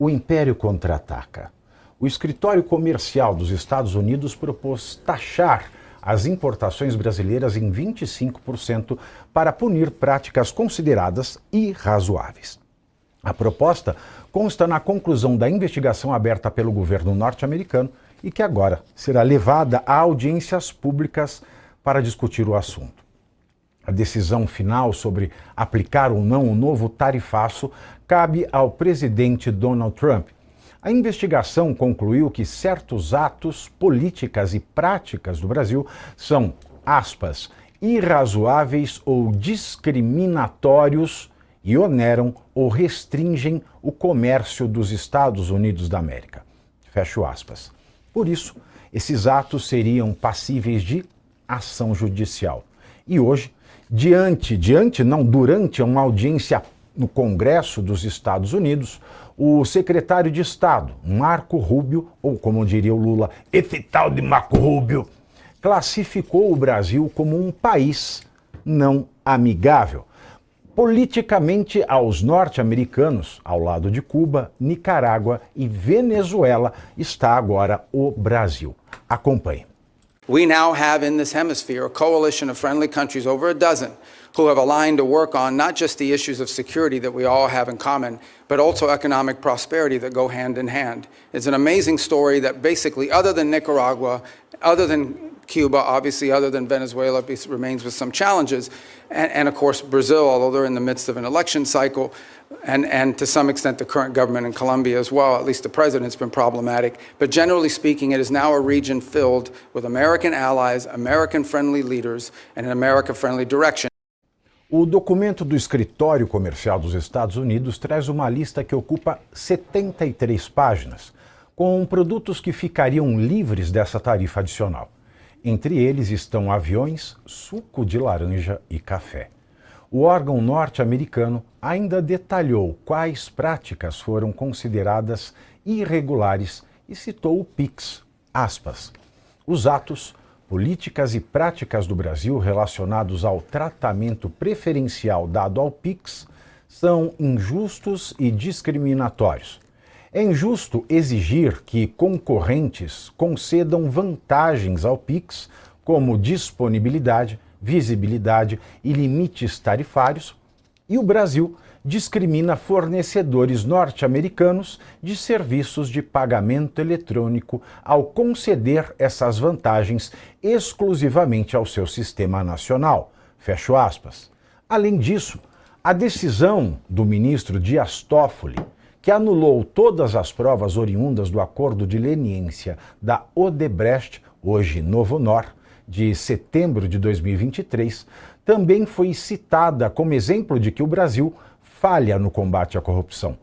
O Império contra-ataca. O escritório comercial dos Estados Unidos propôs taxar as importações brasileiras em 25% para punir práticas consideradas irrazoáveis. A proposta consta na conclusão da investigação aberta pelo governo norte-americano e que agora será levada a audiências públicas para discutir o assunto. A decisão final sobre aplicar ou não o novo tarifaço cabe ao presidente Donald Trump. A investigação concluiu que certos atos, políticas e práticas do Brasil são, aspas, irrazoáveis ou discriminatórios e oneram ou restringem o comércio dos Estados Unidos da América. Fecho aspas. Por isso, esses atos seriam passíveis de ação judicial. E hoje, durante uma audiência no Congresso dos Estados Unidos, o secretário de Estado, Marco Rubio, ou como diria o Lula, esse tal de Marco Rubio, classificou o Brasil como um país não amigável politicamente aos norte-americanos, ao lado de Cuba, Nicarágua e Venezuela, está agora o Brasil. Acompanhe. We now have in this hemisphere a coalition of friendly countries, over a dozen, who have aligned to work on not just the issues of security that we all have in common, but also economic prosperity that go hand in hand. It's an amazing story that basically, other than Nicaragua, other than Cuba, obviously other than Venezuela, remains with some challenges, and of course Brazil, although they're in the midst of an election cycle, and to some extent the current government in Colombia as well, at least the president's been problematic. But generally speaking, it is now a region filled with American allies, American-friendly leaders, and an America-friendly direction. O documento do Escritório Comercial dos Estados Unidos traz uma lista que ocupa 73 páginas, com produtos que ficariam livres dessa tarifa adicional. Entre eles estão aviões, suco de laranja e café. O órgão norte-americano ainda detalhou quais práticas foram consideradas irregulares e citou o PIX, aspas. Os atos, políticas e práticas do Brasil relacionados ao tratamento preferencial dado ao PIX são injustos e discriminatórios. É injusto exigir que concorrentes concedam vantagens ao PIX, como disponibilidade, visibilidade e limites tarifários, e o Brasil discrimina fornecedores norte-americanos de serviços de pagamento eletrônico ao conceder essas vantagens exclusivamente ao seu sistema nacional. Fecho aspas. Além disso, a decisão do ministro Dias Toffoli, que anulou todas as provas oriundas do acordo de leniência da Odebrecht, hoje Novonor, de setembro de 2023, também foi citada como exemplo de que o Brasil falha no combate à corrupção.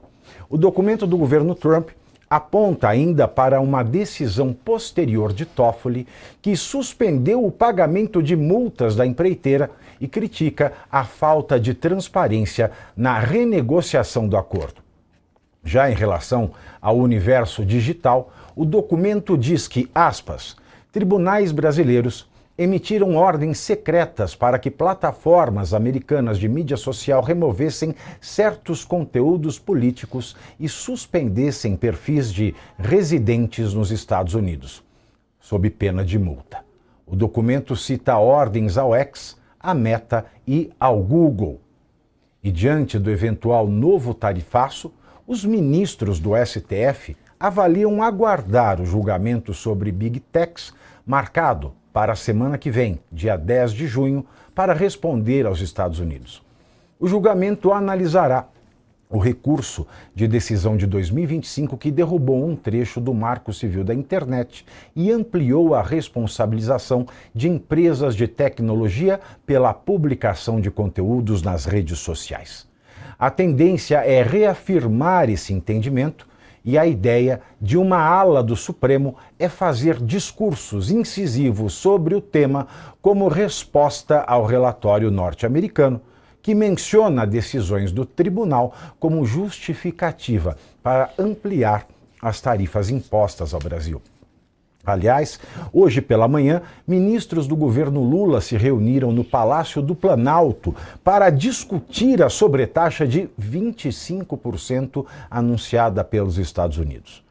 O documento do governo Trump aponta ainda para uma decisão posterior de Toffoli que suspendeu o pagamento de multas da empreiteira e critica a falta de transparência na renegociação do acordo. Já em relação ao universo digital, o documento diz que, aspas, tribunais brasileiros emitiram ordens secretas para que plataformas americanas de mídia social removessem certos conteúdos políticos e suspendessem perfis de residentes nos Estados Unidos, sob pena de multa. O documento cita ordens ao X, à Meta e ao Google. E diante do eventual novo tarifaço, os ministros do STF avaliam aguardar o julgamento sobre Big Techs, marcado para a semana que vem, dia 10 de junho, para responder aos Estados Unidos. O julgamento analisará o recurso de decisão de 2025 que derrubou um trecho do Marco Civil da Internet e ampliou a responsabilização de empresas de tecnologia pela publicação de conteúdos nas redes sociais. A tendência é reafirmar esse entendimento e a ideia de uma ala do Supremo é fazer discursos incisivos sobre o tema como resposta ao relatório norte-americano, que menciona decisões do tribunal como justificativa para ampliar as tarifas impostas ao Brasil. Aliás, hoje pela manhã, ministros do governo Lula se reuniram no Palácio do Planalto para discutir a sobretaxa de 25% anunciada pelos Estados Unidos.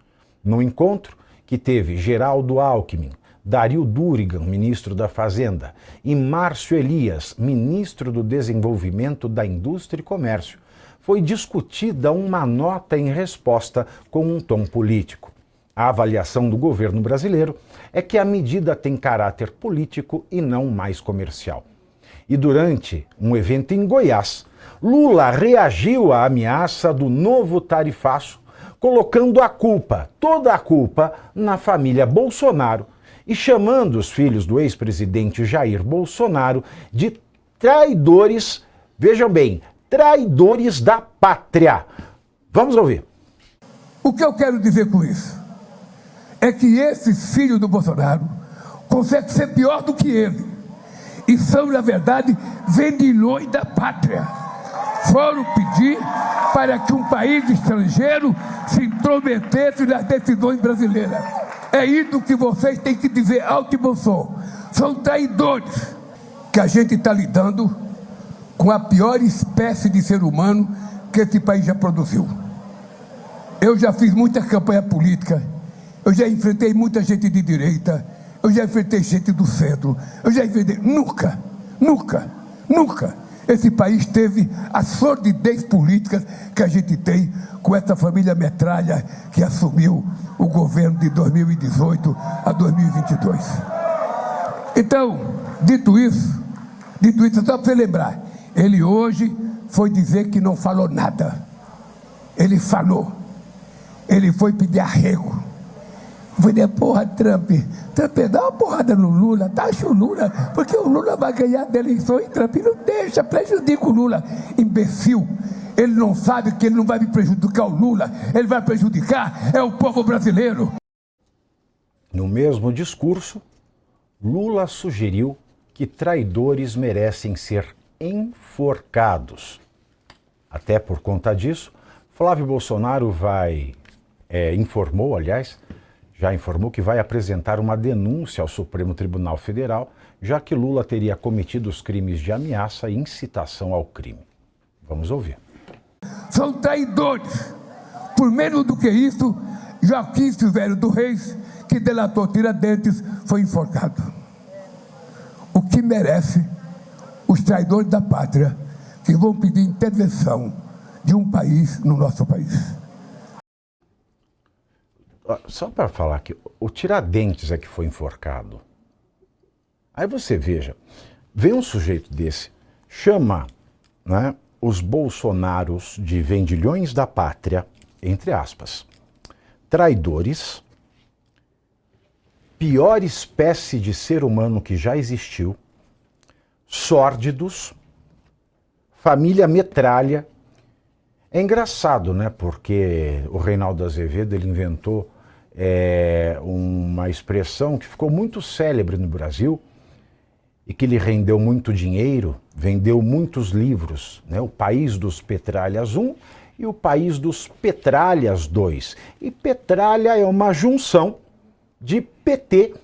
No encontro, que teve Geraldo Alckmin, Dario Durigan, ministro da Fazenda, e Márcio Elias, ministro do Desenvolvimento da Indústria e Comércio, foi discutida uma nota em resposta com um tom político. A avaliação do governo brasileiro é que a medida tem caráter político e não mais comercial. E durante um evento em Goiás, Lula reagiu à ameaça do novo tarifaço, colocando a culpa, toda a culpa, na família Bolsonaro e chamando os filhos do ex-presidente Jair Bolsonaro de traidores, vejam bem, traidores da pátria. Vamos ouvir. O que eu quero dizer com isso é que esses filhos do Bolsonaro conseguem ser pior do que ele. E são, na verdade, vendilhões da pátria. Foram pedir para que um país estrangeiro se intrometesse nas decisões brasileiras. É isso que vocês têm que dizer alto e bom som. São traidores. Que a gente está lidando com a pior espécie de ser humano que esse país já produziu. Eu já fiz muita campanha política. Eu já enfrentei muita gente de direita, eu já enfrentei gente do centro, eu já enfrentei... Nunca esse país teve a sordidez política que a gente tem com essa família metralha que assumiu o governo de 2018 a 2022. Então, dito isso, só para você lembrar, ele hoje foi dizer que não falou nada. Ele falou. Ele foi pedir arrego. Falei, porra, Trump, dá uma porrada no Lula, taxa o Lula, porque o Lula vai ganhar da eleição e Trump não deixa, prejudica o Lula. Imbecil, ele não sabe que ele não vai me prejudicar o Lula, ele vai prejudicar é o povo brasileiro. No mesmo discurso, Lula sugeriu que traidores merecem ser enforcados. Até por conta disso, Flávio Bolsonaro já informou que vai apresentar uma denúncia ao Supremo Tribunal Federal, já que Lula teria cometido os crimes de ameaça e incitação ao crime. Vamos ouvir. São traidores. Por menos do que isso, Joaquim Silvério do Reis, que delatou Tiradentes, foi enforcado. O que merece os traidores da pátria que vão pedir intervenção de um país no nosso país. Só para falar que o Tiradentes é que foi enforcado. Aí você veja, vem um sujeito desse, chama, né, os Bolsonaros de vendilhões da pátria, entre aspas, traidores, pior espécie de ser humano que já existiu, sórdidos, família metralha. É engraçado, né? Porque o Reinaldo Azevedo ele inventou uma expressão que ficou muito célebre no Brasil e que lhe rendeu muito dinheiro, vendeu muitos livros, né? O País dos Petralhas 1 e o País dos Petralhas 2. E Petralha é uma junção de PT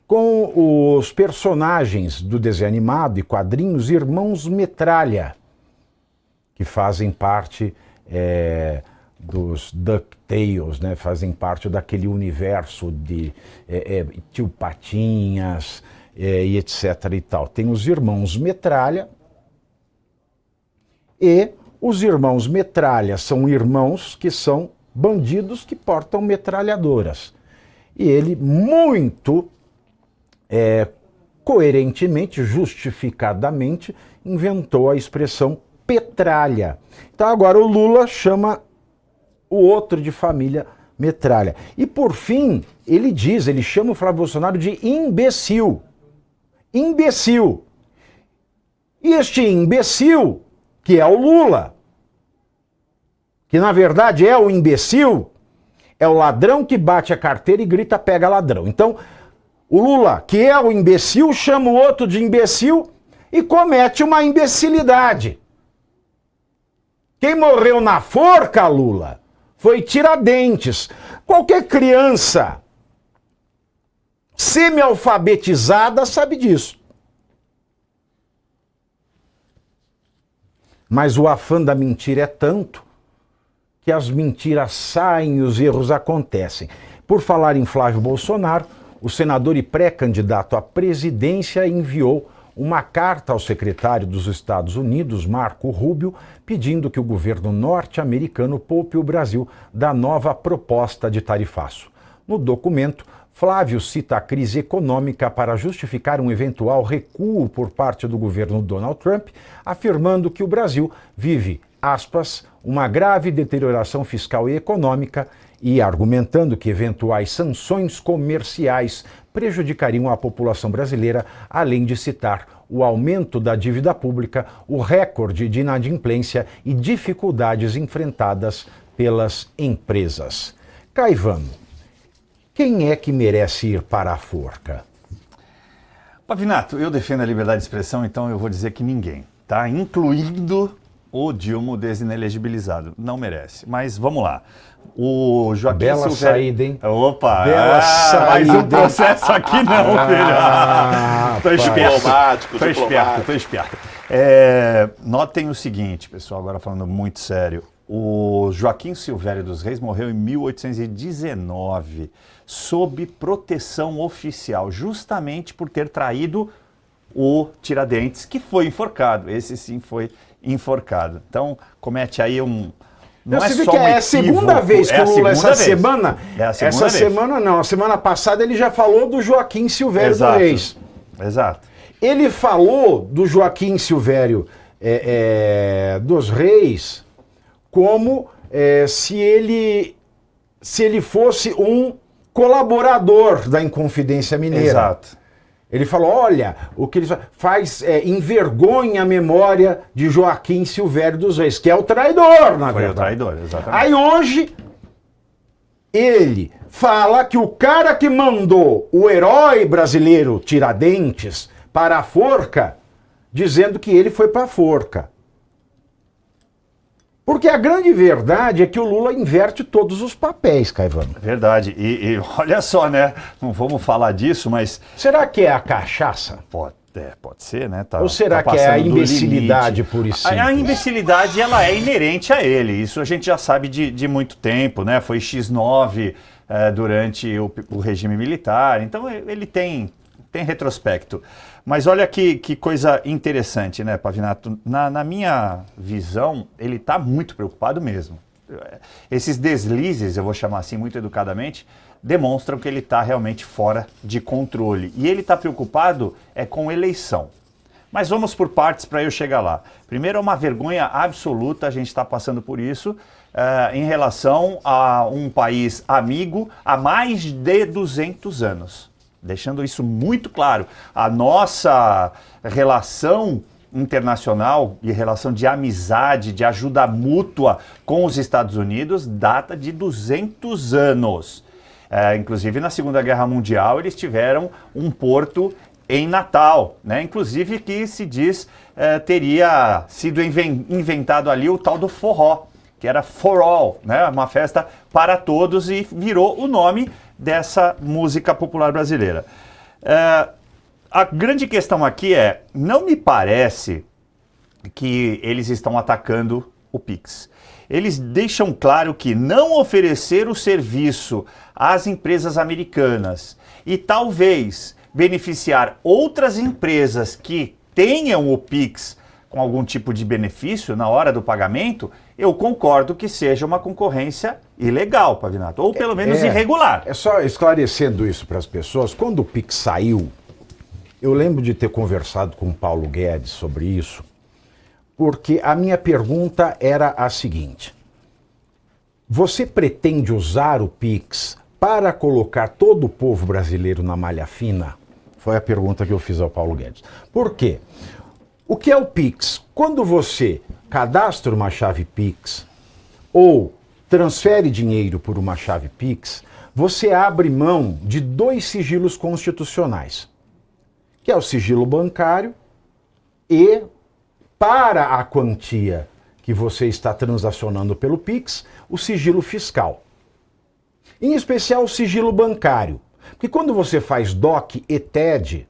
com os personagens do desenho animado e quadrinhos Irmãos Metralha, que fazem parte dos DuckTales, né? Fazem parte daquele universo de Tio Patinhas e etc. e tal. Tem os Irmãos Metralha e os Irmãos Metralha são irmãos que são bandidos que portam metralhadoras. E ele muito coerentemente, justificadamente, inventou a expressão petralha. Então agora o Lula chama o outro de família metralha. E por fim, ele chama o Flávio Bolsonaro de imbecil. Imbecil. E este imbecil, que é o Lula, que na verdade é o imbecil, é o ladrão que bate a carteira e grita pega ladrão. Então, o Lula, que é o imbecil, chama o outro de imbecil e comete uma imbecilidade. Quem morreu na forca, Lula, foi Tiradentes. Qualquer criança semi-alfabetizada sabe disso. Mas o afã da mentira é tanto que as mentiras saem e os erros acontecem. Por falar em Flávio Bolsonaro, o senador e pré-candidato à presidência enviou uma carta ao secretário dos Estados Unidos, Marco Rubio, pedindo que o governo norte-americano poupe o Brasil da nova proposta de tarifaço. No documento, Flávio cita a crise econômica para justificar um eventual recuo por parte do governo Donald Trump, afirmando que o Brasil vive, aspas, uma grave deterioração fiscal e econômica e argumentando que eventuais sanções comerciais prejudicariam a população brasileira, além de citar o aumento da dívida pública, o recorde de inadimplência e dificuldades enfrentadas pelas empresas. Caivano, quem é que merece ir para a forca? Pavinato, eu defendo a liberdade de expressão, então eu vou dizer que ninguém, tá? Incluindo o Dilma desinelegibilizado. Não merece. Mas vamos lá. O Joaquim Bela saída, hein? Opa! Bela saída. Mais um processo aqui não, filho. Tô esperto. Tô esperto. Notem o seguinte, pessoal, agora falando muito sério. O Joaquim Silvério dos Reis morreu em 1819, sob proteção oficial, justamente por ter traído o Tiradentes, que foi enforcado. Esse sim foi enforcado. Então, comete aí um... Não Você é vê só que um é a segunda equívoco, vez que é a o Lula, segunda essa vez. semana... É a segunda vez. Semana não, a semana passada ele já falou do Joaquim Silvério dos Exato. Reis. Exato. Ele falou do Joaquim Silvério dos Reis como se ele fosse um colaborador da Inconfidência Mineira. Exato. Ele falou, olha, o que ele faz envergonha a memória de Joaquim Silvério dos Reis, que é o traidor, na verdade. Foi o traidor, exatamente. Aí hoje, ele fala que o cara que mandou o herói brasileiro Tiradentes para a forca, dizendo que ele foi para a forca. Porque a grande verdade é que o Lula inverte todos os papéis, Caivano. Verdade. E olha só, né? Não vamos falar disso, mas... Será que é a cachaça? Pode ser, né? Ou será que é a imbecilidade pura e simples? A imbecilidade, ela é inerente a ele. Isso a gente já sabe de muito tempo, né? Foi X9 durante o regime militar. Então, ele tem retrospecto. Mas olha que coisa interessante, né, Pavinato? Na minha visão, ele está muito preocupado mesmo. Esses deslizes, eu vou chamar assim muito educadamente, demonstram que ele está realmente fora de controle. E ele está preocupado com eleição. Mas vamos por partes para eu chegar lá. Primeiro, é uma vergonha absoluta, a gente está passando por isso, em relação a um país amigo há mais de 200 anos. Deixando isso muito claro, a nossa relação internacional e relação de amizade, de ajuda mútua com os Estados Unidos data de 200 anos. Inclusive, na Segunda Guerra Mundial, eles tiveram um porto em Natal, né? Inclusive que se diz teria sido inventado ali o tal do forró, que era for all, né? Uma festa para todos e virou o nome dessa música popular brasileira. A grande questão aqui não me parece que eles estão atacando o Pix. Eles deixam claro que não oferecer o serviço às empresas americanas e talvez beneficiar outras empresas que tenham o Pix com algum tipo de benefício na hora do pagamento, eu concordo que seja uma concorrência ilegal, Pavinato, ou pelo menos irregular. Só esclarecendo isso para as pessoas, quando o Pix saiu, eu lembro de ter conversado com o Paulo Guedes sobre isso, porque a minha pergunta era a seguinte: você pretende usar o Pix para colocar todo o povo brasileiro na malha fina? Foi a pergunta que eu fiz ao Paulo Guedes. Por quê? O que é o Pix? Quando você cadastra uma chave Pix ou transfere dinheiro por uma chave Pix, você abre mão de 2 sigilos constitucionais, que é o sigilo bancário e, para a quantia que você está transacionando pelo Pix, o sigilo fiscal. Em especial o sigilo bancário. Porque quando você faz DOC e TED,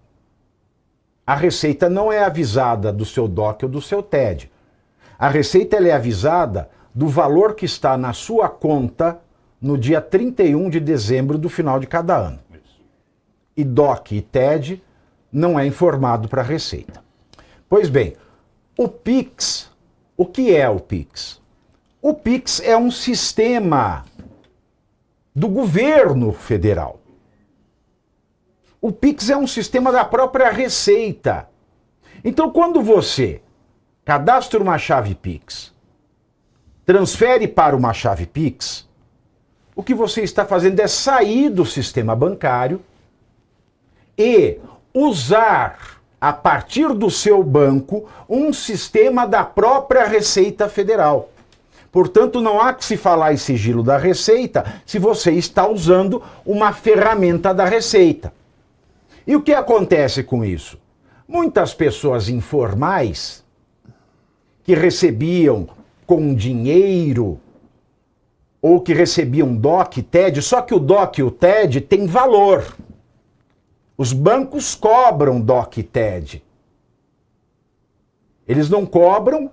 a Receita não é avisada do seu DOC ou do seu TED. A Receita ela é avisada do valor que está na sua conta no dia 31 de dezembro do final de cada ano. E DOC e TED não é informado para a Receita. Pois bem, o PIX, o que é o PIX? O PIX é um sistema do governo federal. O PIX é um sistema da própria Receita. Então, quando você cadastra uma chave PIX, transfere para uma chave PIX, o que você está fazendo é sair do sistema bancário e usar, a partir do seu banco, um sistema da própria Receita Federal. Portanto, não há que se falar em sigilo da Receita se você está usando uma ferramenta da Receita. E o que acontece com isso? Muitas pessoas informais que recebiam com dinheiro ou que recebiam DOC, TED, só que o DOC e o TED têm valor. Os bancos cobram DOC e TED. Eles não cobram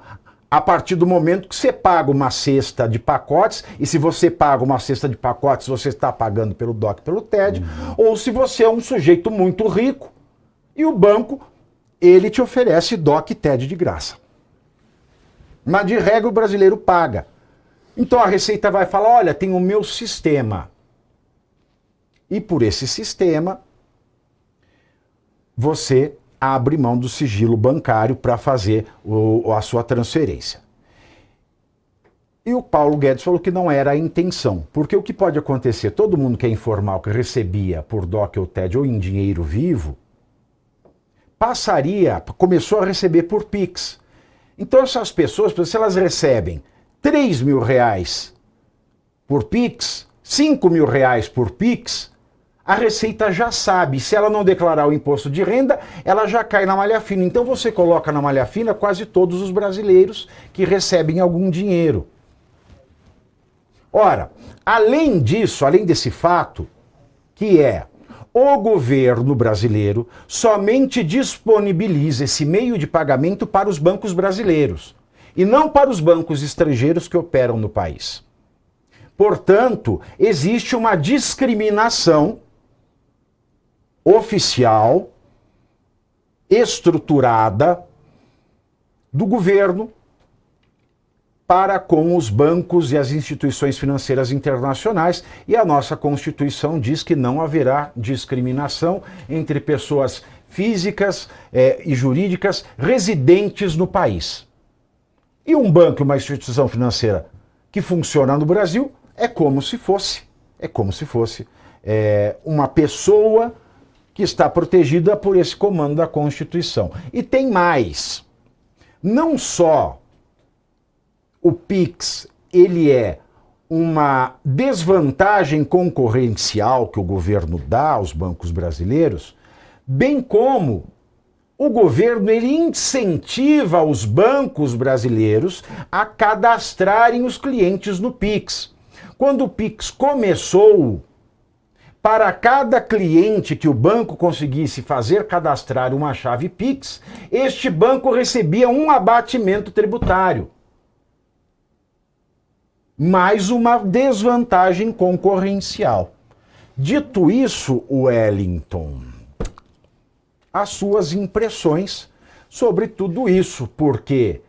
a partir do momento que você paga uma cesta de pacotes, e se você paga uma cesta de pacotes, você está pagando pelo DOC e pelo TED, ou se você é um sujeito muito rico e o banco, ele te oferece DOC e TED de graça. Mas de regra o brasileiro paga. Então a Receita vai falar, olha, tem o meu sistema. E por esse sistema, você abre mão do sigilo bancário para fazer a sua transferência. E o Paulo Guedes falou que não era a intenção, porque o que pode acontecer, todo mundo que é informal, que recebia por DOC ou TED ou em dinheiro vivo, começou a receber por PIX. Então essas pessoas, se elas recebem R$3.000 por PIX, R$5.000 por PIX, a Receita já sabe, se ela não declarar o imposto de renda, ela já cai na malha fina. Então você coloca na malha fina quase todos os brasileiros que recebem algum dinheiro. Ora, além disso, além desse fato, que é o governo brasileiro somente disponibiliza esse meio de pagamento para os bancos brasileiros e não para os bancos estrangeiros que operam no país. Portanto, existe uma discriminação oficial, estruturada, do governo para com os bancos e as instituições financeiras internacionais, e a nossa Constituição diz que não haverá discriminação entre pessoas físicas e jurídicas residentes no país. E um banco e uma instituição financeira que funciona no Brasil é como se fosse uma pessoa que está protegida por esse comando da Constituição. E tem mais. Não só o PIX, ele é uma desvantagem concorrencial que o governo dá aos bancos brasileiros, bem como o governo ele incentiva os bancos brasileiros a cadastrarem os clientes no PIX. Quando o PIX começou, para cada cliente que o banco conseguisse fazer cadastrar uma chave PIX, este banco recebia um abatimento tributário. Mais uma desvantagem concorrencial. Dito isso, Wellington, as suas impressões sobre tudo isso, porque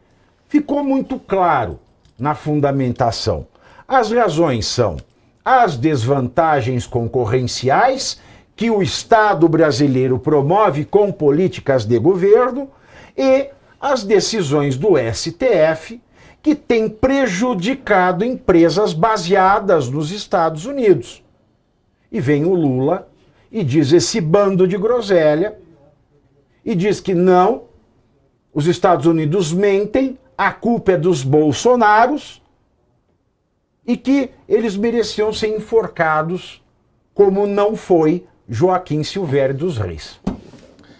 ficou muito claro na fundamentação. As razões são as desvantagens concorrenciais que o Estado brasileiro promove com políticas de governo e as decisões do STF que têm prejudicado empresas baseadas nos Estados Unidos. E vem o Lula e diz esse bando de groselha e diz que não, os Estados Unidos mentem, a culpa é dos Bolsonaros, e que eles mereciam ser enforcados, como não foi Joaquim Silvério dos Reis.